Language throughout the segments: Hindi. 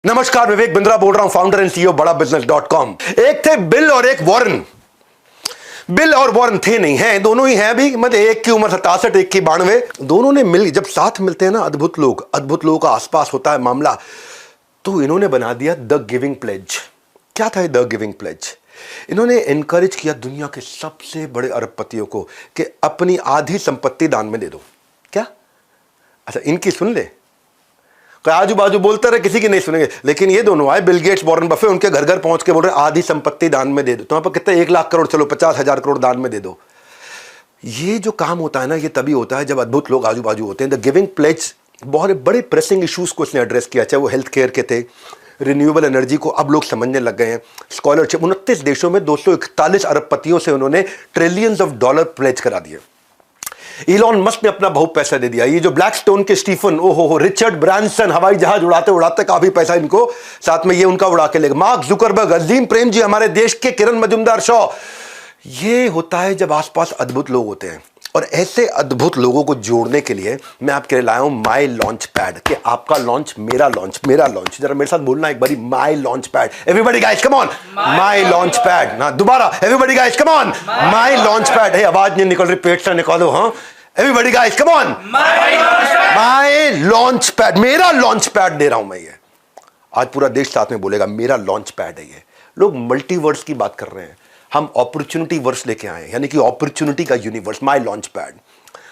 नमस्कार, विवेक बिंद्रा बोल रहा हूं, फाउंडर एंड सीईओ बड़ा बिजनेस .com। एक थे बिल और एक वॉरेन। बिल और वॉरेन थे नहीं, हैं दोनों ही हैं अभी, मतलब एक की उम्र 67, एक की 92। दोनों ने मिल, जब साथ मिलते हैं ना अद्भुत लोगों का आसपास होता है मामला। तो इन्होंने बना दिया द गिविंग प्लेज। क्या था द गिविंग प्लेज? इन्होंने एनकरेज किया दुनिया के सबसे बड़े अरबपतियों को कि अपनी आधी संपत्ति दान में दे दो। क्या? अच्छा, इनकी सुन ले, आजू बाजू बोलते रहे, किसी की नहीं सुनेंगे। लेकिन ये दोनों आए, बिल गेट्स, वॉरेन बफे, उनके घर घर पहुंच के बोल रहे आधी संपत्ति दान में दे दो। तुम्हारे पास कितने 1 लाख करोड़, चलो 50,000 करोड़ दान में दे दो। ये जो काम होता है ना, ये तभी होता है जब अद्भुत लोग आजू बाजू होते हैं। द गिविंग प्लेज बहुत बड़े प्रेसिंग इश्यूज को इसने एड्रेस किया, चाहे वो हेल्थ केयर के थे, रिन्यूएबल एनर्जी को अब लोग समझने लग गए हैं, स्कॉलरशिप। 29 देशों में 241 अरबपतियों से उन्होंने ट्रिलियंस ऑफ डॉलर प्लेज करा दिए। इलॉन मस्क ने अपना बहुत पैसा दे दिया। ये जो ब्लैकस्टोन के स्टीफन, ओहो, रिचर्ड ब्रांसन, हवाई जहाज उड़ाते उड़ाते काफी पैसा इनको साथ में ये उनका उड़ा के लेगा। मार्क जुकरबर्ग, अजीम प्रेम जी, हमारे देश के किरण मजुमदार शॉ। ये होता है जब आसपास अद्भुत लोग होते हैं। और ऐसे अद्भुत लोगों को जोड़ने के लिए मैं आपके लिए लाया हूं माई लॉन्च पैड। कि आपका लॉन्च मेरा लॉन्च, मेरा लॉन्च। जरा मेरे साथ बोलना एक बारी, my launch pad. Everybody guys come on, my launch pad. ना दोबारा, everybody guys come on, my launch pad. है आवाज नहीं निकल रही, पेट से निकालो। हाँ, everybody guys come on, my launch pad. मेरा लॉन्च पैड दे रहा हूं मैं। ये आज पूरा देश साथ में बोलेगा मेरा लॉन्च पैड है ये। लोग मल्टीवर्स की बात कर रहे हैं, हम अपॉर्चुनिटी वर्स लेके आए, यानी कि अपॉर्चुनिटी का यूनिवर्स। माई लॉन्च पैड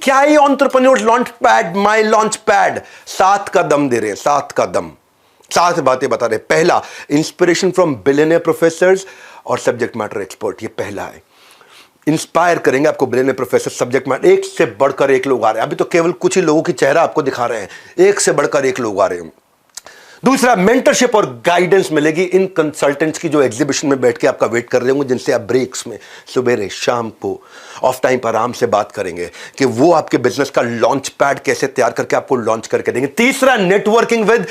क्या है? एंटरप्रेन्योर्स लॉन्च पैड, माई लॉन्च पैड। 7 का दम दे रहे हैं, 7 का दम, 7 बातें बता रहे हैं। पहला, इंस्पिरेशन फ्रॉम बिलियनियर प्रोफेसर्स और सब्जेक्ट मैटर एक्सपर्ट। ये पहला है, इंस्पायर करेंगे आपको बिलियनियर प्रोफेसर, सब्जेक्ट मैटर। एक से बढ़कर एक लोग आ रहे हैं। अभी तो केवल कुछ ही लोगों की चेहरा आपको दिखा रहे हैं, एक से बढ़कर एक लोग आ रहे हैं। दूसरा, मेंटरशिप और गाइडेंस मिलेगी इन कंसल्टेंट्स की, जो एग्जीबिशन में बैठ के आपका वेट कर रहे होंगे, जिनसे आप ब्रेक्स में, सवेरे शाम को, ऑफ टाइम पर आराम से बात करेंगे कि वो आपके बिजनेस का लॉन्च पैड कैसे तैयार करके आपको लॉन्च करके देंगे। तीसरा, networking with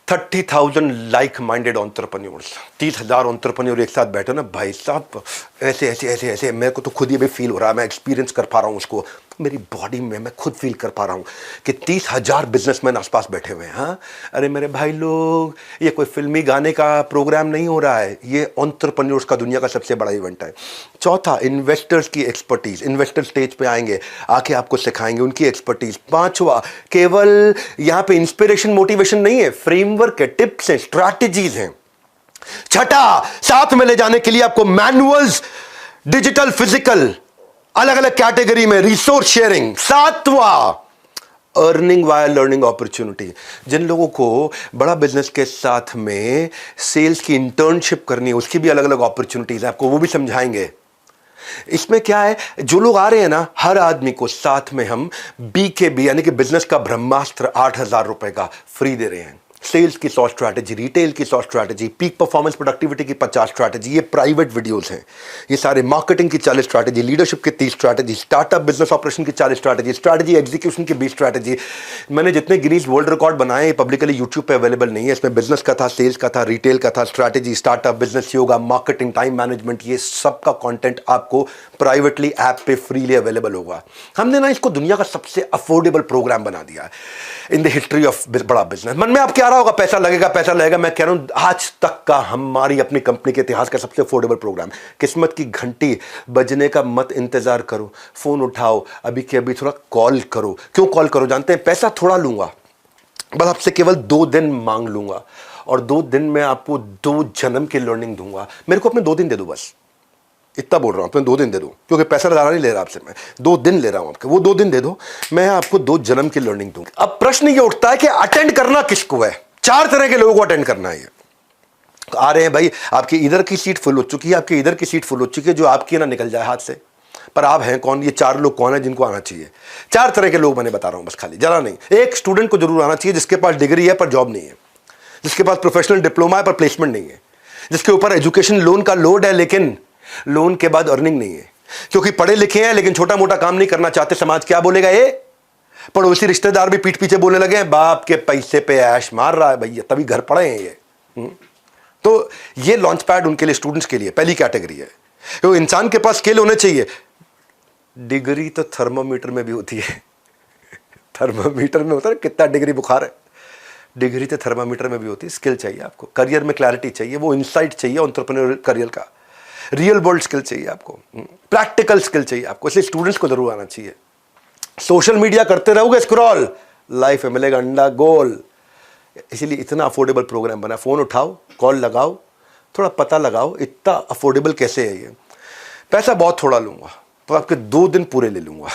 30,000 like minded entrepreneurs. 30,000 entrepreneur एक साथ बैठे ना भाई साहब, ऐसे ऐसे ऐसे ऐसे। मेरे को तो खुद ये भी फील हो रहा है, मैं एक्सपीरियंस कर पा रहा हूं उसको मेरी बॉडी में, मैं खुद फील कर पा रहा हूं कि 30,000 बिजनेसमैन आसपास बैठे हुए हैं। हाँ, अरे मेरे भाई लोग, ये कोई फिल्मी गाने का प्रोग्राम नहीं हो रहा है, ये एंटरप्रेन्योर्स का दुनिया का सबसे बड़ा इवेंट है। चौथा, इन्वेस्टर्स की एक्सपर्टीज। इन्वेस्टर स्टेज पे आएंगे, आके आपको सिखाएंगे उनकी एक्सपर्टीज। पांचवा, केवल यहां पे इंस्पिरेशन मोटिवेशन नहीं है, फ्रेमवर्क है, टिप्स हैं, स्ट्रैटेजीज हैं। छठा, साथ में ले जाने के लिए आपको मैनुअल्स, डिजिटल फिजिकल, अलग अलग कैटेगरी में रिसोर्स शेयरिंग। सातवां, अर्निंग वाया लर्निंग अपॉर्चुनिटी। जिन लोगों को बड़ा बिजनेस के साथ में सेल्स की इंटर्नशिप करनी है, उसकी भी अलग अलग अपॉर्चुनिटीज है, आपको वो भी समझाएंगे। इसमें क्या है, जो लोग आ रहे हैं ना, हर आदमी को साथ में हम BKB यानी कि बिजनेस का ब्रह्मास्त्र 8,000 रुपए का फ्री दे रहे हैं। सेल्स की 100 स्ट्रैटेजी, रिटेल की 100 स्ट्रैटेजी, पीक परफॉर्मेंस प्रोडक्टिविटी की 50 स्ट्रैटेजी, ये प्राइवेट वीडियोस हैं। ये सारे मार्केटिंग की 40 स्ट्रैटेजी, लीडरशिप की 30 स्ट्रैटेजी, स्टार्टअप बिजनेस ऑपरेशन की 40 स्ट्रैटेजी, स्ट्रैटेजी एग्जीक्यूशन की 20 स्ट्रैटेजी। मैंने जितने गिनीज वर्ल्ड रिकॉर्ड बनाए पब्लिकली यूट्यूब पे अवेलेबल नहीं है। इसमें बिजनेस का था, सेल्स का था, रिटेल का था, strategy, startup business, yoga, marketing, time management, ये सब का कॉन्टेंट आपको प्राइवेटली ऐप पे फ्रीली अवेलेबल होगा। हमने ना इसको दुनिया का सबसे अफोर्डेबल प्रोग्राम बना दिया है इन द हिस्ट्री ऑफ बड़ा बिजनेस। मन में आप क्या रहा होगा, पैसा लगेगा पैसा लगेगा। मैं कह रहा हूं आज तक का हमारी अपनी कंपनी के इतिहास का सबसे अफोर्डेबल प्रोग्राम। किस्मत की घंटी बजने का मत इंतजार करो, फोन उठाओ, अभी के अभी थोड़ा कॉल करो। क्यों कॉल करो जानते हैं? पैसा थोड़ा लूंगा, बस आपसे केवल 2 दिन मांग लूंगा, और 2 दिन में आपको 2 जन्म की लर्निंग दूंगा। मेरे को अपने 2 दिन दे दो, बस इतना बोल रहा हूं, तुम्हें 2 दिन दे दो, क्योंकि पैसा ज़्यादा नहीं ले रहा आपसे मैं, 2 दिन ले रहा हूं आपके। वो 2 दिन दे दो, मैं आपको 2 जन्म की लर्निंग दूंगा। अब प्रश्न ये उठता है कि अटेंड करना किसको है? 4 तरह के लोगों को अटेंड करना है। आ रहे हैं भाई, आपकी इधर की सीट फुल हो चुकी है, आपकी इधर की सीट फुल हो चुकी है, जो आपकी ना निकल जाए हाथ से। पर आप हैं कौन? ये 4 लोग कौन है जिनको आना चाहिए? 4 तरह के लोग मैंने बता रहा हूं, बस खाली जरा नहीं। एक स्टूडेंट को जरूर आना चाहिए जिसके पास डिग्री है पर जॉब नहीं है, जिसके पास प्रोफेशनल डिप्लोमा है पर प्लेसमेंट नहीं है, जिसके ऊपर एजुकेशन लोन का लोड है लेकिन लोन के बाद अर्निंग नहीं है, क्योंकि पढ़े लिखे हैं लेकिन छोटा मोटा काम नहीं करना चाहते। समाज क्या बोलेगा? ये पड़ोसी रिश्तेदार भी पीठ पीछे बोलने लगे हैं, बाप के पैसे पे ऐश मार रहा है भैया, तभी घर पड़े हैं ये। तो ये लॉन्च पैड उनके लिए, स्टूडेंट्स के लिए पहली कैटेगरी है। तो इंसान के पास स्किल होने चाहिए। डिग्री तो थर्मोमीटर में भी होती है। थर्मोमीटर में होता है कितना डिग्री बुखार है, डिग्री तो थर्मामीटर में भी होती है। स्किल चाहिए आपको, करियर में क्लैरिटी चाहिए, वो इंसाइट चाहिए एंटरप्रेन्योर करियर का, रियल वर्ल्ड स्किल चाहिए आपको, प्रैक्टिकल स्किल चाहिए आपको। इसलिए स्टूडेंट्स को जरूर आना चाहिए। सोशल मीडिया करते रहोगे स्क्रॉल, लाइफ में मिलेगा अंडा गोल। इसीलिए इतना अफोर्डेबल प्रोग्राम बना। फ़ोन उठाओ, कॉल लगाओ, थोड़ा पता लगाओ इतना अफोर्डेबल कैसे है ये। पैसा बहुत थोड़ा लूँगा, तो आपके 2 दिन पूरे ले लूँगा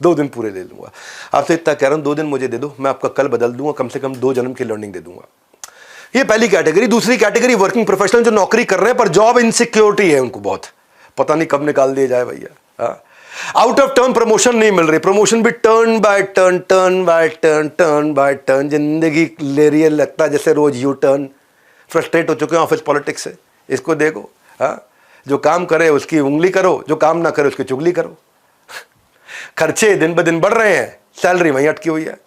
2 दिन पूरे ले लूँगा आपसे। इतना कह रहा हूँ, 2 दिन मुझे दे दो, मैं आपका कल बदल दूंगा, कम से कम 2 जन्म की लर्निंग दे दूंगा। ये पहली कैटेगरी। दूसरी कैटेगरी वर्किंग प्रोफेशनल जो नौकरी कर रहे हैं पर जॉब इनसिक्योरिटी है उनको, बहुत पता नहीं कब निकाल दिया जाए भैया। आउट ऑफ टर्न प्रमोशन नहीं मिल रही, प्रमोशन भी turn by turn, turn by turn, turn by turn. जिंदगी ले रही है, लगता है जैसे रोज यू टर्न। फ्रस्ट्रेट हो चुके हैं ऑफिस पॉलिटिक्स से। इसको देखो, जो काम करे उसकी उंगली करो, जो काम ना करे उसकी चुगली करो। खर्चे दिन ब दिन बढ़ रहे हैं, सैलरी वहीं अटकी हुई है।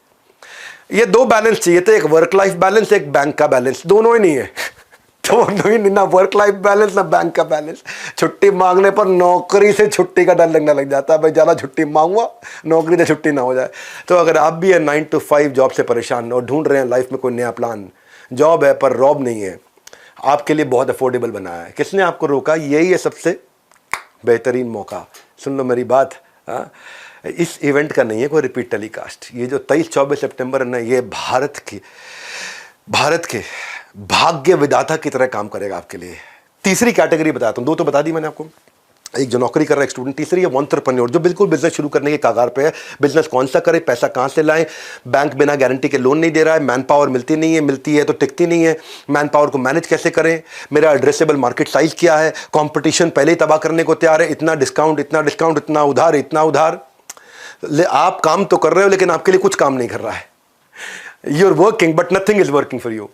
ये 2 बैलेंस चाहिए थे, एक वर्क लाइफ बैलेंस, एक बैंक का बैलेंस। दोनों ही नहीं है दोनों ही नहीं, ना वर्क लाइफ बैलेंस ना बैंक का बैलेंस। छुट्टी मांगने पर नौकरी से छुट्टी का डर लगने लग जाता है, भाई ज़्यादा छुट्टी मांगूंगा नौकरी से छुट्टी ना हो जाए। तो अगर आप भी 9 to 5 जॉब से परेशान और ढूंढ रहे हैं लाइफ में कोई नया प्लान, जॉब है पर रॉब नहीं है, आपके लिए बहुत अफोर्डेबल बनाया है। किसने आपको रोका? यही है सबसे बेहतरीन मौका। सुन लो मेरी बात, इस इवेंट का नहीं है कोई रिपीट टेलीकास्ट। ये जो 23-24 सितंबर है ना, ये भारत के भाग्य विधाता की तरह काम करेगा आपके लिए। तीसरी कैटेगरी बताता हूँ, 2 तो बता दी मैंने आपको, एक जो नौकरी कर रहा है, एक स्टूडेंट। तीसरी है एंटरप्रेन्योर, जो बिल्कुल बिजनेस शुरू करने के कगार पे है। बिजनेस कौन सा करे, पैसा कहाँ से लाएं, बैंक बिना गारंटी के लोन नहीं दे रहा है, मैन पावर मिलती नहीं है, मिलती है तो टिकती नहीं है, मैन पावर को मैनेज कैसे करें, मेरा एड्रेसेबल मार्केट साइज क्या है, कंपटीशन पहले ही तबाह करने को तैयार है, इतना डिस्काउंट, इतना डिस्काउंट, इतना उधार, इतना उधार। आप काम तो कर रहे हो लेकिन आपके लिए कुछ काम नहीं कर रहा है। You are working but nothing is working for you.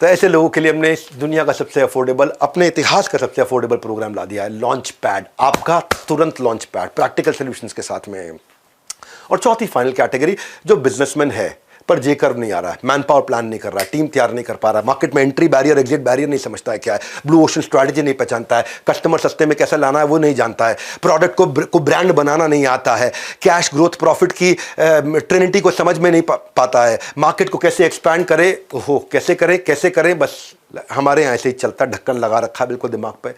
तो ऐसे लोगों के लिए हमने इस दुनिया का सबसे अफोर्डेबल, अपने इतिहास का सबसे अफोर्डेबल प्रोग्राम ला दिया है, लॉन्च पैड। आपका तुरंत लॉन्च पैड प्रैक्टिकल सॉल्यूशंस के साथ में। और चौथी फाइनल कैटेगरी, जो बिजनेसमैन है पर जे कर्व नहीं आ रहा है, मैन पावर प्लान नहीं कर रहा है, टीम तैयार नहीं कर पा रहा, मार्केट में एंट्री बैरियर एग्जिट बैरियर नहीं समझता है क्या है, ब्लू ओशन स्ट्रैटेजी नहीं पहचानता है, कस्टमर सस्ते में कैसे लाना है वो नहीं जानता है, प्रोडक्ट को ब्रांड बनाना नहीं आता है, कैश ग्रोथ प्रॉफिट की ट्रिनिटी को समझ में नहीं पाता है, मार्केट को कैसे एक्सपैंड करे, कैसे करें। बस हमारे यहाँ ऐसे ही चलता, ढक्कन लगा रखा है बिल्कुल दिमाग पे।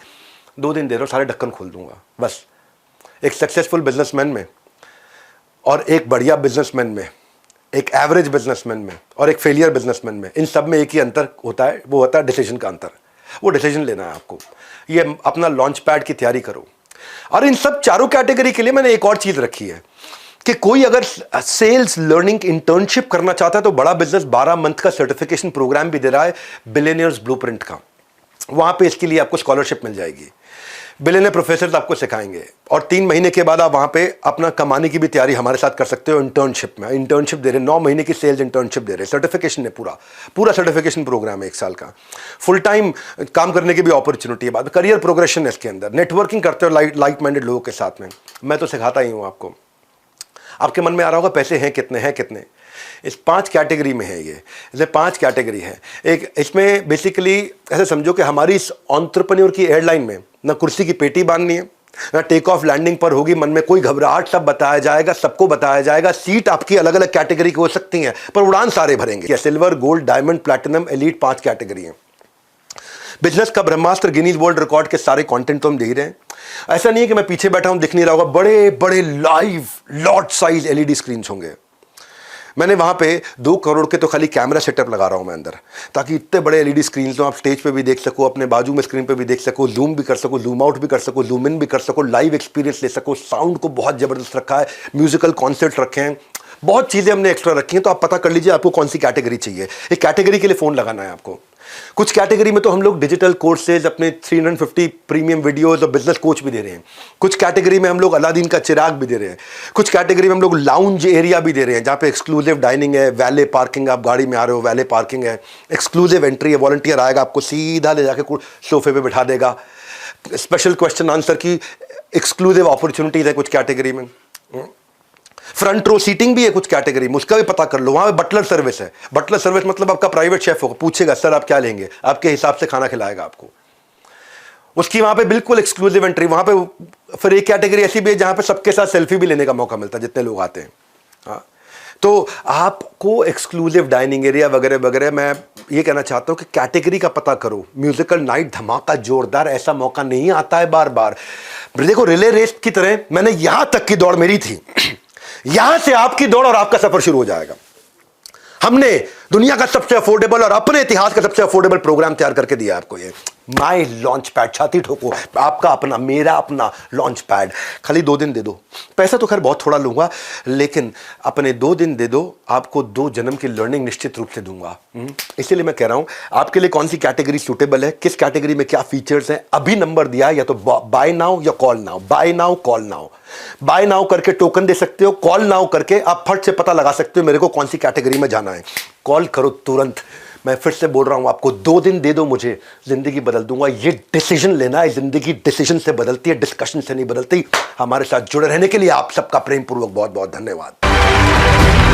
2 दिन दे रहा हूँ, सारे ढक्कन खोल दूंगा। बस एक सक्सेसफुल बिजनेसमैन में और एक बढ़िया बिजनेसमैन में, एक एवरेज बिजनेसमैन में और एक फेलियर बिजनेसमैन में, इन सब में एक ही अंतर होता है, वो होता है डिसीजन का अंतर। वो डिसीजन लेना है आपको। ये अपना लॉन्च पैड की तैयारी करो। और इन सब चारों कैटेगरी के लिए मैंने एक और चीज रखी है कि कोई अगर सेल्स लर्निंग इंटर्नशिप करना चाहता है तो बड़ा बिजनेस 12 मंथ का सर्टिफिकेशन प्रोग्राम भी दे रहा है, बिलियनियर्स ब्लूप्रिंट का। वहां पे इसके लिए आपको स्कॉलरशिप मिल जाएगी। बिलियनियर प्रोफेसर आपको सिखाएंगे और 3 महीने के बाद आप वहां पे अपना कमाने की भी तैयारी हमारे साथ कर सकते हो। इंटर्नशिप में इंटर्नशिप दे रहे हैं, 9 महीने की सेल्स इंटर्नशिप दे रहे हैं, सर्टिफिकेशन है, पूरा सर्टिफिकेशन प्रोग्राम है 1 साल का। फुल टाइम काम करने की भी अपॉर्चुनिटी है, बाद करियर प्रोग्रेशन है इसके अंदर। नेटवर्किंग करते हो लाइक माइंडेड लोगों के साथ में। मैं तो सिखाता ही हूँ आपको। आपके मन में आ रहा होगा पैसे हैं कितने, इस 5 कैटेगरी में है। ये 5 कैटेगरी है। एक इसमें बेसिकली ऐसे समझो कि हमारी इस एंटरप्रेन्योर की एयरलाइन में ना कुर्सी की पेटी बांधनी है, ना टेक ऑफ लैंडिंग पर होगी मन में कोई घबराहट, सब बताया जाएगा, सबको बताया जाएगा। सीट आपकी अलग अलग कैटेगरी की हो सकती हैं पर उड़ान सारे भरेंगे। Silver, gold, diamond, platinum, elite 5 category है। बिजनेस का ब्रह्मास्त्र, गिनीज वर्ल्ड रिकॉर्ड के सारे कंटेंट तो हम दे ही रहे हैं। ऐसा नहीं है कि मैं पीछे बैठा हूं दिख नहीं रहा होगा, बड़े बड़े live lot size LED screen होंगे। मैंने वहां पे 2 करोड़ के तो खाली कैमरा सेटअप लगा रहा हूं मैं अंदर, ताकि इतने बड़े एलईडी स्क्रीन तो आप स्टेज पे भी देख सको, अपने बाजू में स्क्रीन पे भी देख सको, जूम भी कर सको, जूम आउट भी कर सको, जूम इन भी कर सको, लाइव एक्सपीरियंस ले सको। साउंड को बहुत जबरदस्त रखा है, म्यूजिकल कॉन्सर्ट रखे हैं, बहुत चीजें हमने एक्स्ट्रा रखी हैं। तो आप पता कर लीजिए आपको कौन सी कैटेगरी चाहिए। एक कैटेगरी के लिए फोन लगाना है आपको। कुछ कैटेगरी में तो हम लोग डिजिटल कोर्सेज, अपने 350 प्रीमियम वीडियोस और बिजनेस कोच भी दे रहे हैं। कुछ कैटेगरी में हम लोग अलादीन का चिराग भी दे रहे हैं। कुछ कैटेगरी में हम लोग लाउंज एरिया भी दे रहे हैं, जहाँ पे एक्सक्लूसिव डाइनिंग है, वैले पार्किंग, आप गाड़ी में आ रहे हो वैले पार्किंग है, एक्सक्लूसिव एंट्री है, वॉलंटियर आएगा आपको सीधा ले जाके सोफे पे बिठा देगा। स्पेशल क्वेश्चन आंसर की एक्सक्लूसिव अपॉर्चुनिटीज है कुछ कैटेगरी में। फ्रंट रो सीटिंग भी है कुछ कैटेगरी में, उसका भी पता कर लो। वहां पे बटलर सर्विस है। बटलर सर्विस मतलब आपका प्राइवेट शेफ होगा, पूछेगा सर आप क्या लेंगे, आपके हिसाब से खाना खिलाएगा आपको। उसकी वहां पे बिल्कुल एक्सक्लूसिव एंट्री। वहां पे फिर एक कैटेगरी ऐसी भी है जहां पे सबके साथ सेल्फी भी लेने का मौका मिलता है जितने लोग आते हैं। हाँ, तो आपको एक्सक्लूसिव डाइनिंग एरिया वगैरह वगैरह, मैं ये कहना चाहता हूँ कि कैटेगरी का पता करो। म्यूजिकल नाइट धमाका जोरदार, ऐसा मौका नहीं आता है बार बार। देखो रिले रेस की तरह मैंने यहां तक की दौड़ मेरी थी, यहां से आपकी दौड़ और आपका सफर शुरू हो जाएगा। हमने दुनिया का सबसे अफोर्डेबल और अपने इतिहास का सबसे अफोर्डेबल प्रोग्राम तैयार करके दिया आपको। ये माई लॉन्च पैड, छाती ठोको, आपका अपना, मेरा अपना लॉन्च पैड। खाली 2 दिन दे दो, पैसा तो खैर बहुत थोड़ा लूंगा, लेकिन अपने 2 दिन दे दो, आपको 2 जन्म की लर्निंग निश्चित रूप से दूंगा। इसीलिए मैं कह रहा हूं आपके लिए कौन सी कैटेगरी सूटेबल है, किस कैटेगरी में क्या फीचर्स हैं, अभी नंबर दिया है, या तो बाय नाउ या call now. Buy now, call now. Buy now करके टोकन दे सकते हो, कॉल नाउ करके आप फट से पता लगा सकते हो मेरे को कौन सी कैटेगरी में जाना है। कॉल करो तुरंत। मैं फिर से बोल रहा हूं आपको, 2 दिन दे दो मुझे, जिंदगी बदल दूंगा। ये डिसीजन लेना है, जिंदगी डिसीजन से बदलती है, डिस्कशन से नहीं बदलती। हमारे साथ जुड़े रहने के लिए आप सबका प्रेम पूर्वक बहुत बहुत धन्यवाद।